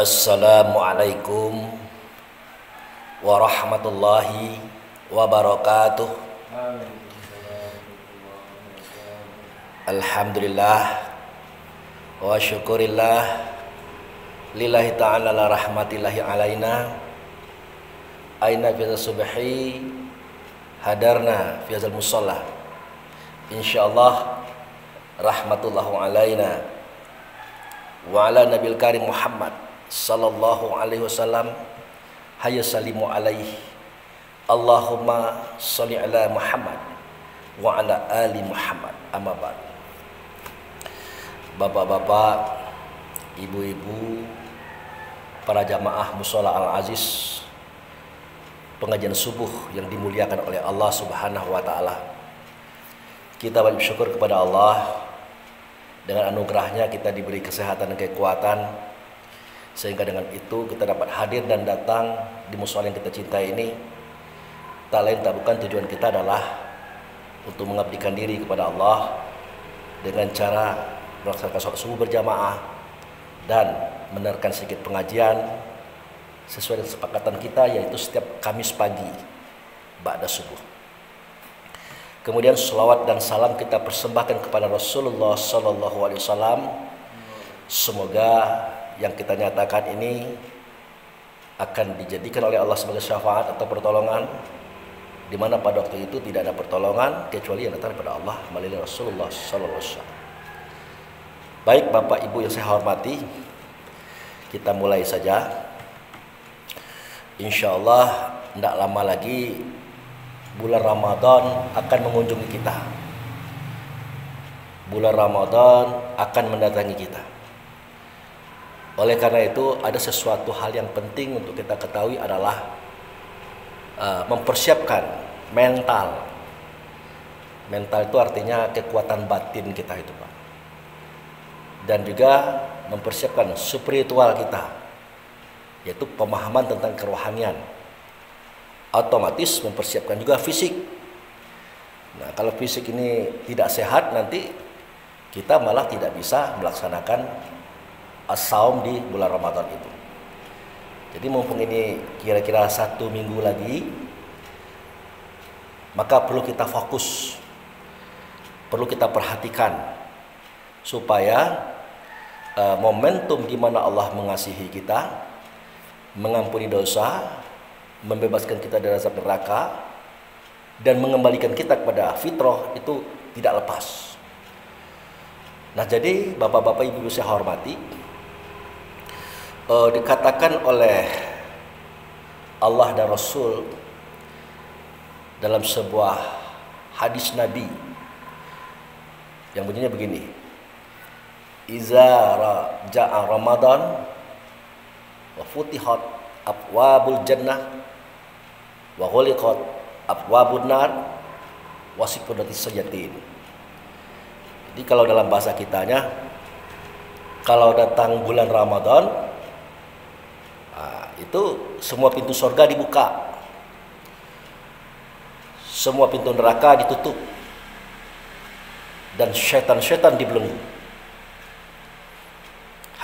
Assalamualaikum warahmatullahi wabarakatuh. Alhamdulillah wa syukurillah lillahi ta'ala la rahmatillahi alaina aina fi subhi hadarna fi hadzal musalla insyaallah rahmatullahu alaina wa ala nabil karim Muhammad sallallahu alaihi wasallam hayya salimu alaihi Allahumma sholli ala Muhammad wa ala ali Muhammad. Amma ba'd. Bapak-bapak, ibu-ibu, para jamaah Mushola Al-Aziz, pengajian subuh yang dimuliakan oleh Allah Subhanahu wa taala. Kita wajib syukur kepada Allah, dengan anugerahnya kita diberi kesehatan dan kekuatan, sehingga dengan itu kita dapat hadir dan datang di mushola yang kita cintai ini. Tak lain tak bukan tujuan kita adalah untuk mengabdikan diri kepada Allah dengan cara melaksanakan sholat subuh berjamaah dan mendengarkan sedikit pengajian sesuai dengan kesepakatan kita, yaitu setiap Kamis pagi ba'da subuh. Kemudian selawat dan salam kita persembahkan kepada Rasulullah Sallallahu Alaihi Wasallam. Semoga yang kita nyatakan ini akan dijadikan oleh Allah sebagai syafaat atau pertolongan, di mana pada waktu itu tidak ada pertolongan kecuali yang datang daripada Allah melalui Rasulullah Sallallahu Alaihi Wasallam. Baik Bapak Ibu yang saya hormati, kita mulai saja. Insya Allah tidak lama lagi bulan Ramadan akan mengunjungi kita. Bulan Ramadan akan mendatangi kita. Oleh karena itu ada sesuatu hal yang penting untuk kita ketahui adalah mempersiapkan mental. Mental itu artinya kekuatan batin kita itu, Pak. Dan juga mempersiapkan spiritual kita, yaitu pemahaman tentang kerohanian. Otomatis mempersiapkan juga fisik. Nah, kalau fisik ini tidak sehat, nanti kita malah tidak bisa melaksanakan as-saum di bulan Ramadan itu. Jadi mumpung ini kira-kira 1 minggu lagi, maka perlu kita fokus, perlu kita perhatikan supaya momentum di mana Allah mengasihi kita, mengampuni dosa, membebaskan kita dari azab neraka, dan mengembalikan kita kepada fitrah itu tidak lepas. Nah, jadi bapak-bapak ibu saya hormati, dikatakan oleh Allah dan Rasul dalam sebuah hadis Nabi yang bunyinya begini: Iza ja'a Ramadan wa futihat abwabul jannah wa ghuliqat abwabun nar wa sifudatis sajatin. Jadi kalau dalam bahasa kitanya, kalau datang bulan Ramadan, itu semua pintu surga dibuka, semua pintu neraka ditutup, dan syaitan-syaitan dibelenggu.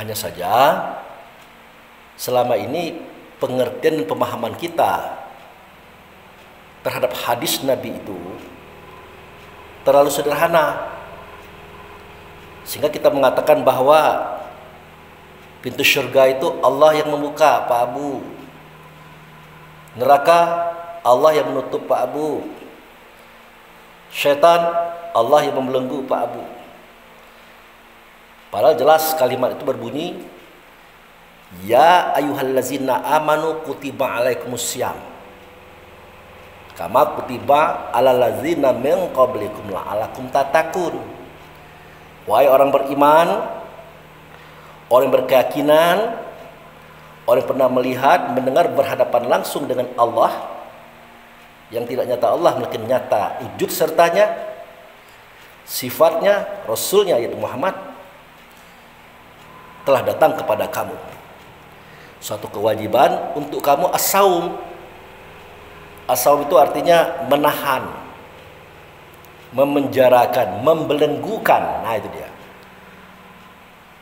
Hanya saja selama ini pengertian dan pemahaman kita terhadap hadis Nabi itu terlalu sederhana, sehingga kita mengatakan bahwa pintu surga itu Allah yang membuka, Pak Abu. Neraka Allah yang menutup, Pak Abu. Syaitan Allah yang membelenggu, Pak Abu. Padahal jelas kalimat itu berbunyi, Ya ayyuhallazina amanu kutiba alaikumussyam kama kutiba alal ladzina min qablikum la'alakum tattaqun. Wahai orang beriman, orang yang berkeyakinan, orang yang pernah melihat, mendengar, berhadapan langsung dengan Allah, yang tidak nyata Allah melainkan nyata wujud sertanya, sifatnya, Rasulnya yaitu Muhammad, telah datang kepada kamu. Suatu kewajiban untuk kamu as-saum. As-saum itu artinya menahan, memenjarakan, membelenggukan. Nah itu dia.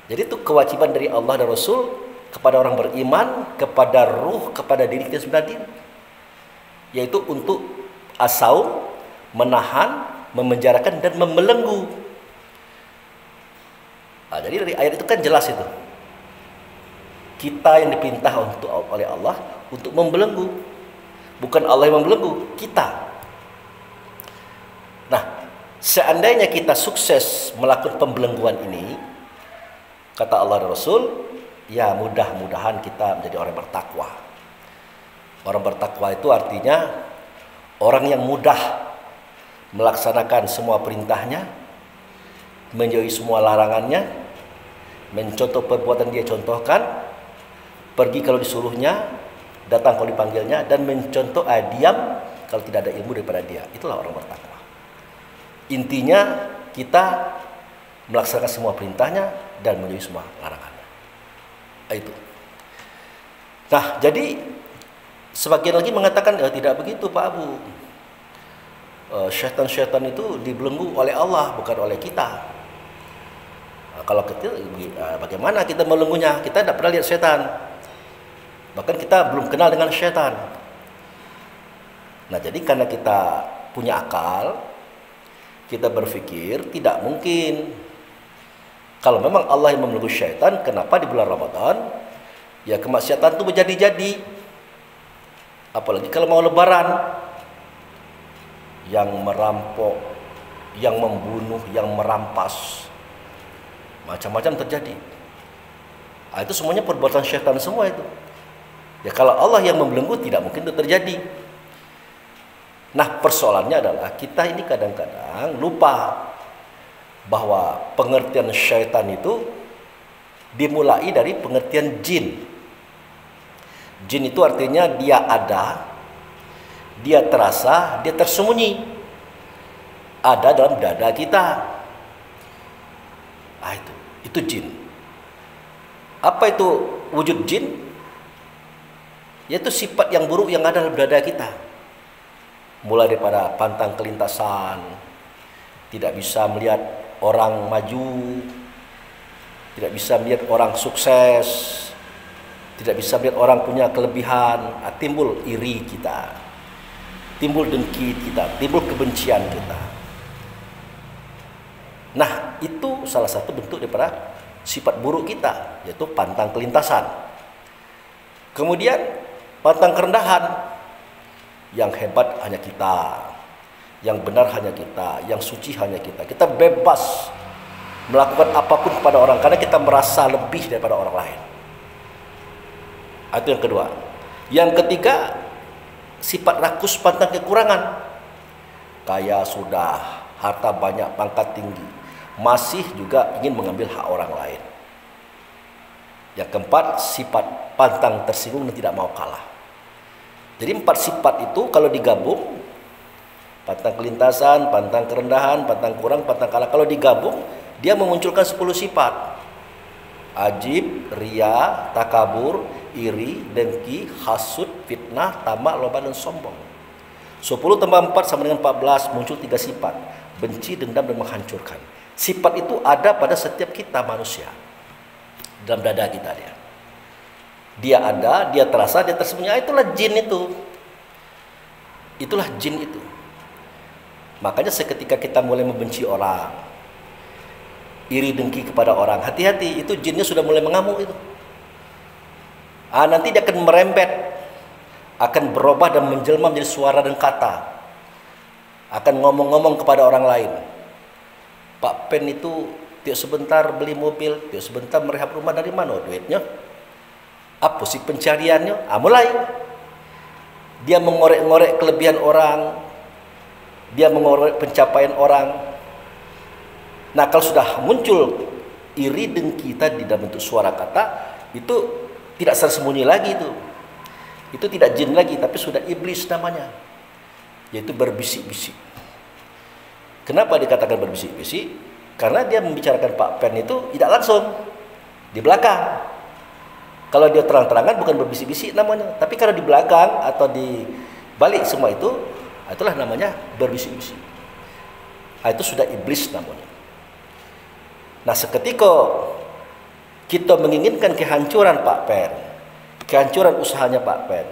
Jadi itu kewajiban dari Allah dan Rasul kepada orang beriman, kepada ruh, kepada diri kita sendiri, yaitu untuk asaum, menahan, memenjarakan dan membelenggu. Nah, jadi dari ayat itu kan jelas itu. Kita yang diperintah oleh Allah untuk membelenggu. Bukan Allah yang membelenggu, kita. Nah, seandainya kita sukses melakukan pembelengguan ini, kata Allah dan Rasul, ya mudah-mudahan kita menjadi orang bertakwa. Orang bertakwa itu artinya orang yang mudah melaksanakan semua perintahnya, menjauhi semua larangannya, mencontoh perbuatan dia contohkan, pergi kalau disuruhnya, datang kalau dipanggilnya, dan mencontoh diam kalau tidak ada ilmu daripada dia. Itulah orang bertakwa. Intinya kita melaksanakan semua perintahnya dan menjauhi semua larangannya. Itu. Nah, jadi sebagian lagi mengatakan tidak begitu Pak Abu. Syaitan-syaitan itu dibelenggu oleh Allah, bukan oleh kita. Kalau kita, bagaimana kita melenggunya? Kita tidak pernah lihat setan. Bahkan kita belum kenal dengan setan. Nah, jadi karena kita punya akal, kita berpikir tidak mungkin. Kalau memang Allah yang membelenggu syaitan, kenapa di bulan Ramadan ya kemaksiatan itu menjadi-jadi? Apalagi kalau mau lebaran, yang merampok, yang membunuh, yang merampas, macam-macam terjadi. Itu semuanya perbuatan syaitan semua itu. Ya kalau Allah yang membelenggu tidak mungkin itu terjadi. Nah, persoalannya adalah kita ini kadang-kadang lupa bahwa pengertian syaitan itu dimulai dari pengertian jin. Jin itu artinya dia ada, dia terasa, dia tersembunyi. Ada dalam dada kita. Itu jin. Apa itu wujud jin? Yaitu sifat yang buruk yang ada dalam dada kita. Mulai daripada pantang kelintasan, tidak bisa melihat orang maju, tidak bisa melihat orang sukses, tidak bisa melihat orang punya kelebihan. Timbul iri kita, timbul dengki kita, timbul kebencian kita. Nah, itu salah satu bentuk daripada sifat buruk kita, yaitu pantang kelintasan. Kemudian pantang kerendahan. Yang hebat hanya kita, yang benar hanya kita, yang suci hanya kita. Kita bebas melakukan apapun kepada orang karena kita merasa lebih daripada orang lain. Itu yang kedua. Yang ketiga, sifat rakus pantang kekurangan. Kaya sudah, harta banyak, pangkat tinggi, masih juga ingin mengambil hak orang lain. Yang keempat, sifat pantang tersinggung dan tidak mau kalah. Jadi 4 sifat itu kalau digabung, pantang kelintasan, pantang kerendahan, pantang kurang, pantang kalah, kalau digabung dia memunculkan 10 sifat. Ajib, ria, takabur, iri, dengki, hasud, fitnah, tamak, loba dan sombong. 10 tambah 4 sama dengan 14, muncul 3 sifat. Benci, dendam dan menghancurkan. Sifat itu ada pada setiap kita manusia. Dalam dada kita dia. Dia ada, dia terasa, dia tersembunyi. Itulah jin itu. Itulah jin itu. Makanya seketika kita mulai membenci orang, iri dengki kepada orang, hati-hati, itu jinnya sudah mulai mengamuk itu. Nanti dia akan merembet, akan berubah dan menjelma menjadi suara dan kata. Akan ngomong-ngomong kepada orang lain. Pak Pen itu tiap sebentar beli mobil, tiap sebentar merehab rumah, dari mana duitnya? Apa sih pencariannya? Mulai dia mengorek-ngorek kelebihan orang, dia mengorek pencapaian orang. Nah, kalau sudah muncul iri dengki tadi dalam bentuk suara kata, itu tidak tersembunyi lagi itu. Itu tidak jin lagi, tapi sudah iblis namanya, yaitu berbisik-bisik. Kenapa dikatakan berbisik-bisik? Karena dia membicarakan Pak Pen itu tidak langsung, di belakang. Kalau dia terang-terangan bukan berbisik-bisik namanya, tapi kalau di belakang atau di balik semua itu, itulah namanya berbisik-bisik. Itu sudah iblis namanya. Nah, seketika kita menginginkan kehancuran Pak Per, kehancuran usahanya Pak Per,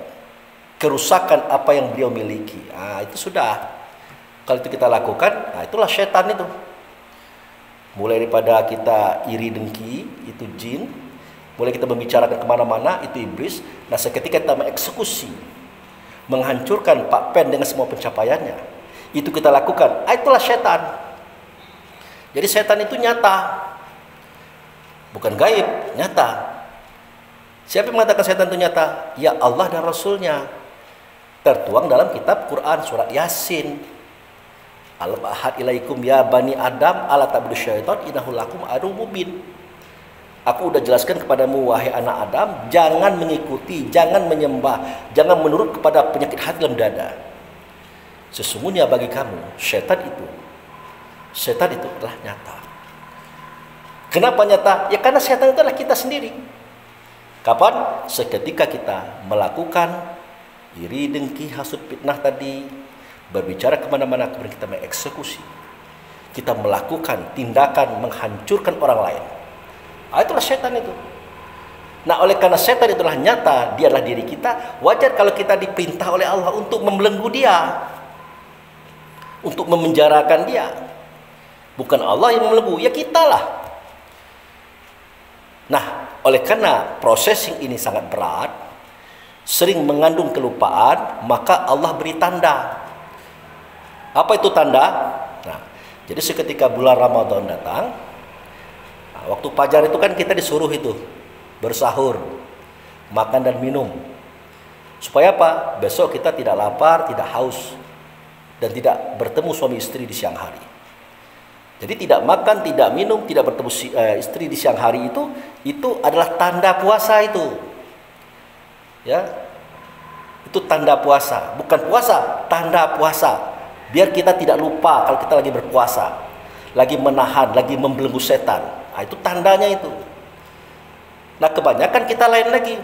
kerusakan apa yang beliau miliki. Itu sudah. Kalau itu kita lakukan, itulah setan itu. Mulai daripada kita iri dengki, itu jin. Mulai kita membicarakan kemana-mana, itu iblis. Nah, seketika kita mengeksekusi, menghancurkan Pak Pen dengan semua pencapaiannya, itu kita lakukan, itulah setan. Jadi setan itu nyata, bukan gaib, nyata. Siapa yang mengatakan setan itu nyata? Ya Allah dan Rasulnya. Tertuang dalam kitab Quran surat Yasin. Alam ahad ilaikum ya bani Adam ala ta'budu syaitan innahu lakum aduwwum mubin. Aku udah jelaskan kepadamu wahai anak Adam, jangan mengikuti, jangan menyembah, jangan menurut kepada penyakit hati dalam dada. Sesungguhnya bagi kamu setan itu adalah nyata. Kenapa nyata? Ya karena setan itu adalah kita sendiri. Kapan? Seketika kita melakukan iri, dengki, hasud, fitnah tadi, berbicara kemana-mana, kemudian kita mengeksekusi, kita melakukan tindakan menghancurkan orang lain. Itulah setan itu. Nah, oleh karena setan itulah nyata, dia adalah diri kita, wajar kalau kita diperintah oleh Allah untuk membelenggu dia, untuk memenjarakan dia. Bukan Allah yang membelenggu, ya kitalah. Nah, oleh karena processing ini sangat berat, sering mengandung kelupaan, maka Allah beri tanda. Apa itu tanda? Nah, jadi seketika bulan Ramadan datang, waktu fajar itu kan kita disuruh itu bersahur, makan dan minum. Supaya apa? Besok kita tidak lapar, tidak haus, dan tidak bertemu suami istri di siang hari. Jadi tidak makan, tidak minum, tidak bertemu istri di siang hari itu adalah tanda puasa itu. Ya. Itu tanda puasa, bukan puasa, tanda puasa. Biar kita tidak lupa kalau kita lagi berpuasa, lagi menahan, lagi membelenggu setan. Itu tandanya itu. Nah, kebanyakan kita lain lagi.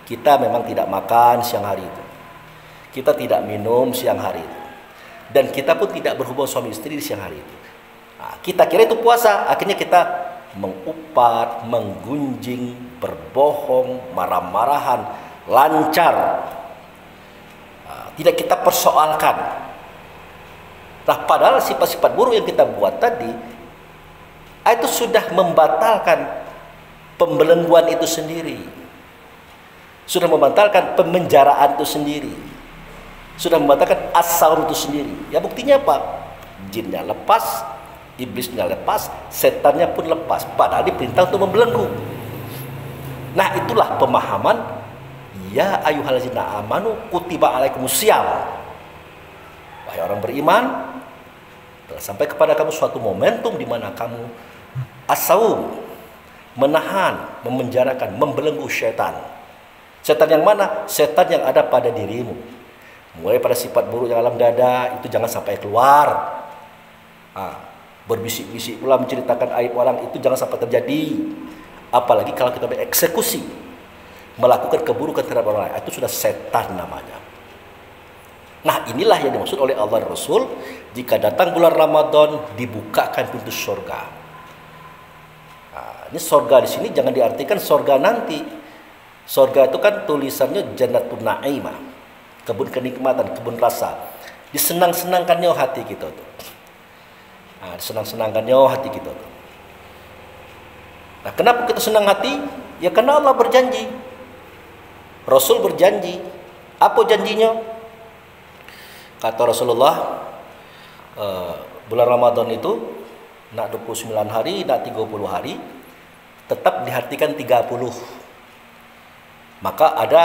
Kita memang tidak makan siang hari itu. Kita tidak minum siang hari itu. Dan kita pun tidak berhubungan suami istri di siang hari itu. Kita kira itu puasa, akhirnya kita mengupat, menggunjing, berbohong, marah-marahan, lancar. Tidak kita persoalkan. Nah, padahal sifat-sifat buruk yang kita buat tadi, itu sudah membatalkan pembelengguan itu sendiri. Sudah membatalkan pemenjaraan itu sendiri. Sudah membatalkan as-saum itu sendiri. Ya buktinya apa? Jinnya lepas, iblisnya lepas, setannya pun lepas. Padahal diperintah untuk membelenggu. Nah, itulah pemahaman ya ayyuhallazina amanu kutiba alaikumusiyam. Wahai orang beriman, telah sampai kepada kamu suatu momentum di mana kamu as-saum, menahan, memenjarakan, membelenggu setan. Setan yang mana? Setan yang ada pada dirimu. Mulai pada sifat buruk yang alam dada, itu jangan sampai keluar. Berbisik-bisik pula menceritakan aib orang, itu jangan sampai terjadi. Apalagi kalau kita bereksekusi, melakukan keburukan terhadap orang lain, itu sudah setan namanya. Nah, inilah yang dimaksud oleh Allah dan Rasul, jika datang bulan Ramadan dibukakan pintu surga. Ini surga di sini jangan diartikan surga nanti. Surga itu kan tulisannya Jannatun Na'imah, kebun kenikmatan, kebun rasa. Disenang-senangkannya hati kita tuh. Disenang-senangkannya hati kita tuh. Nah, kenapa kita senang hati? Ya karena Allah berjanji. Rasul berjanji. Apa janjinya? Kata Rasulullah, bulan Ramadan itu nak 29 hari, nak 30 hari, tetap diartikan 30. Maka ada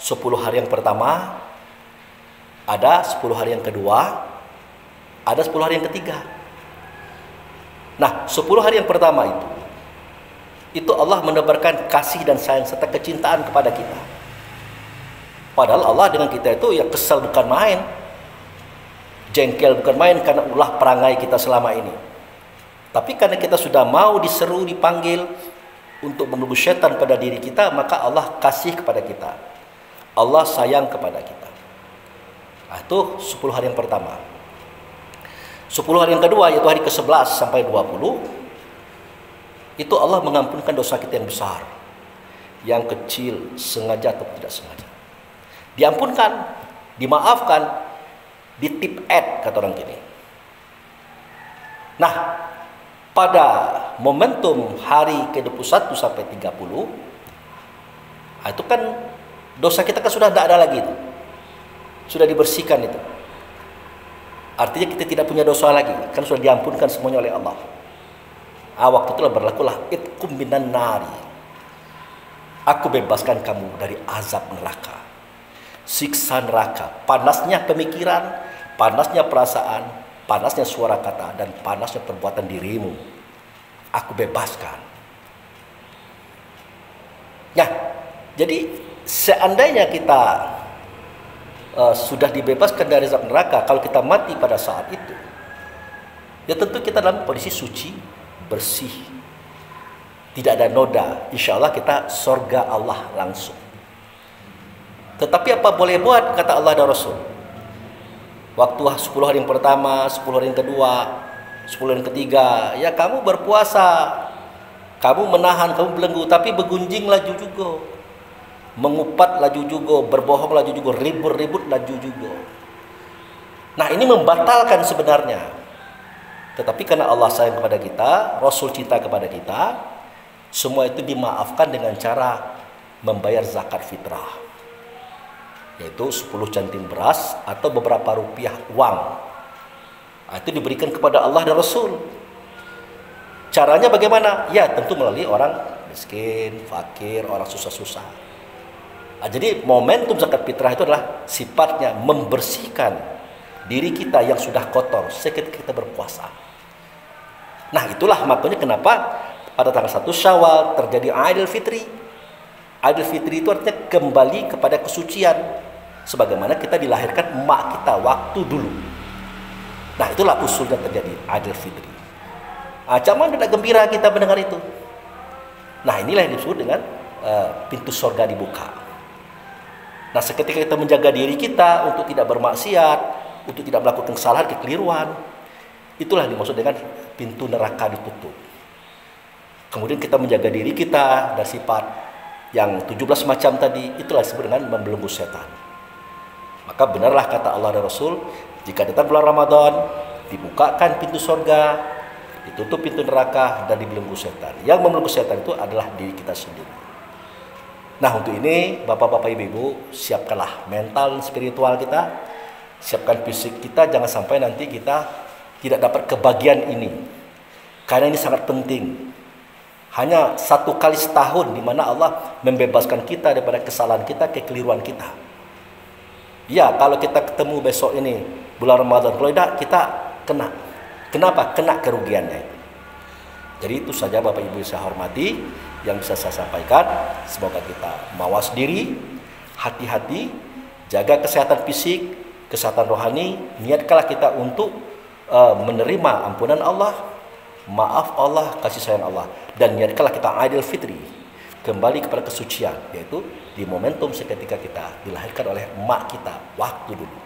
10 hari yang pertama, ada 10 hari yang kedua, ada 10 hari yang ketiga. Nah, 10 hari yang pertama itu Allah menebarkan kasih dan sayang serta kecintaan kepada kita. Padahal Allah dengan kita itu ya kesal bukan main, jengkel bukan main karena ulah perangai kita selama ini. Tapi karena kita sudah mau diseru, dipanggil untuk menunggu setan pada diri kita, maka Allah kasih kepada kita. Allah sayang kepada kita. Itu 10 hari yang pertama. 10 hari yang kedua, yaitu hari ke-11 sampai 20, itu Allah mengampunkan dosa kita yang besar, yang kecil, sengaja atau tidak sengaja. Diampunkan, dimaafkan, ditip kata orang gini. Nah, pada momentum hari ke-21 sampai 30, itu kan dosa kita kan sudah tidak ada lagi itu. Sudah dibersihkan itu. Artinya kita tidak punya dosa lagi, kan sudah diampunkan semuanya oleh Allah. Waktu itulah berlakulah itqum minan nari. Aku bebaskan kamu dari azab neraka. Siksa neraka, panasnya pemikiran, panasnya perasaan, panasnya suara kata, dan panasnya perbuatan dirimu. Aku bebaskan. Nah, jadi seandainya kita sudah dibebaskan dari azab neraka, kalau kita mati pada saat itu, ya tentu kita dalam kondisi suci, bersih, tidak ada noda. Insya Allah kita surga Allah langsung. Tetapi apa boleh buat, kata Allah dan Rasul, waktu 10 hari yang pertama, 10 hari yang kedua, 10 hari yang ketiga, ya kamu berpuasa, kamu menahan, kamu belenggu, tapi begunjing laju juga, mengupat laju juga, berbohong laju juga, ribut-ribut laju juga. Nah, ini membatalkan sebenarnya. Tetapi karena Allah sayang kepada kita, Rasul cinta kepada kita, semua itu dimaafkan dengan cara membayar zakat fitrah, yaitu 10 canting beras atau beberapa rupiah uang. Itu diberikan kepada Allah dan Rasul. Caranya bagaimana? Ya tentu melalui orang miskin, fakir, orang susah-susah. Jadi momentum zakat fitrah itu adalah sifatnya membersihkan diri kita yang sudah kotor seketika kita berpuasa. Nah, itulah makanya kenapa pada tanggal 1 Syawal terjadi Idul Fitri. Idul Fitri itu artinya kembali kepada kesucian, sebagaimana kita dilahirkan emak kita waktu dulu. Nah, itulah usulnya terjadi Idul Fitri. Cuman tidak gembira kita mendengar itu. Nah, inilah yang disebut dengan pintu surga dibuka. Nah, seketika kita menjaga diri kita untuk tidak bermaksiat, untuk tidak melakukan kesalahan, kekeliruan, itulah dimaksud dengan pintu neraka ditutup. Kemudian kita menjaga diri kita dari sifat yang 17 macam tadi, itulah disebut dengan membelenggu setan. Maka benarlah kata Allah dan Rasul, jika datang bulan Ramadan, dibukakan pintu surga, ditutup pintu neraka, dan dibelenggu setan. Yang membelenggu setan itu adalah diri kita sendiri. Nah, untuk ini Bapak-bapak, Ibu-ibu, siapkanlah mental spiritual kita, siapkan fisik kita, jangan sampai nanti kita tidak dapat kebahagiaan ini. Karena ini sangat penting. Hanya 1 kali setahun di mana Allah membebaskan kita daripada kesalahan kita, kekeliruan kita. Ya, kalau kita ketemu besok ini bulan Ramadan, kalau tidak kita kena. Kenapa? Kena kerugiannya itu. Jadi itu saja Bapak Ibu yang saya hormati yang bisa saya sampaikan. Semoga kita mawas diri, hati-hati, jaga kesehatan fisik, kesehatan rohani, niatkanlah kita untuk menerima ampunan Allah, maaf Allah, kasih sayang Allah, dan niatkanlah kita Idul Fitri, kembali kepada kesucian, yaitu di momentum seketika kita dilahirkan oleh emak kita waktu dulu.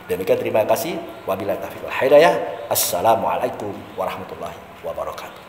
Demikian, terima kasih. Wabillahi taufiq wal hidayah. Assalamualaikum warahmatullahi wabarakatuh.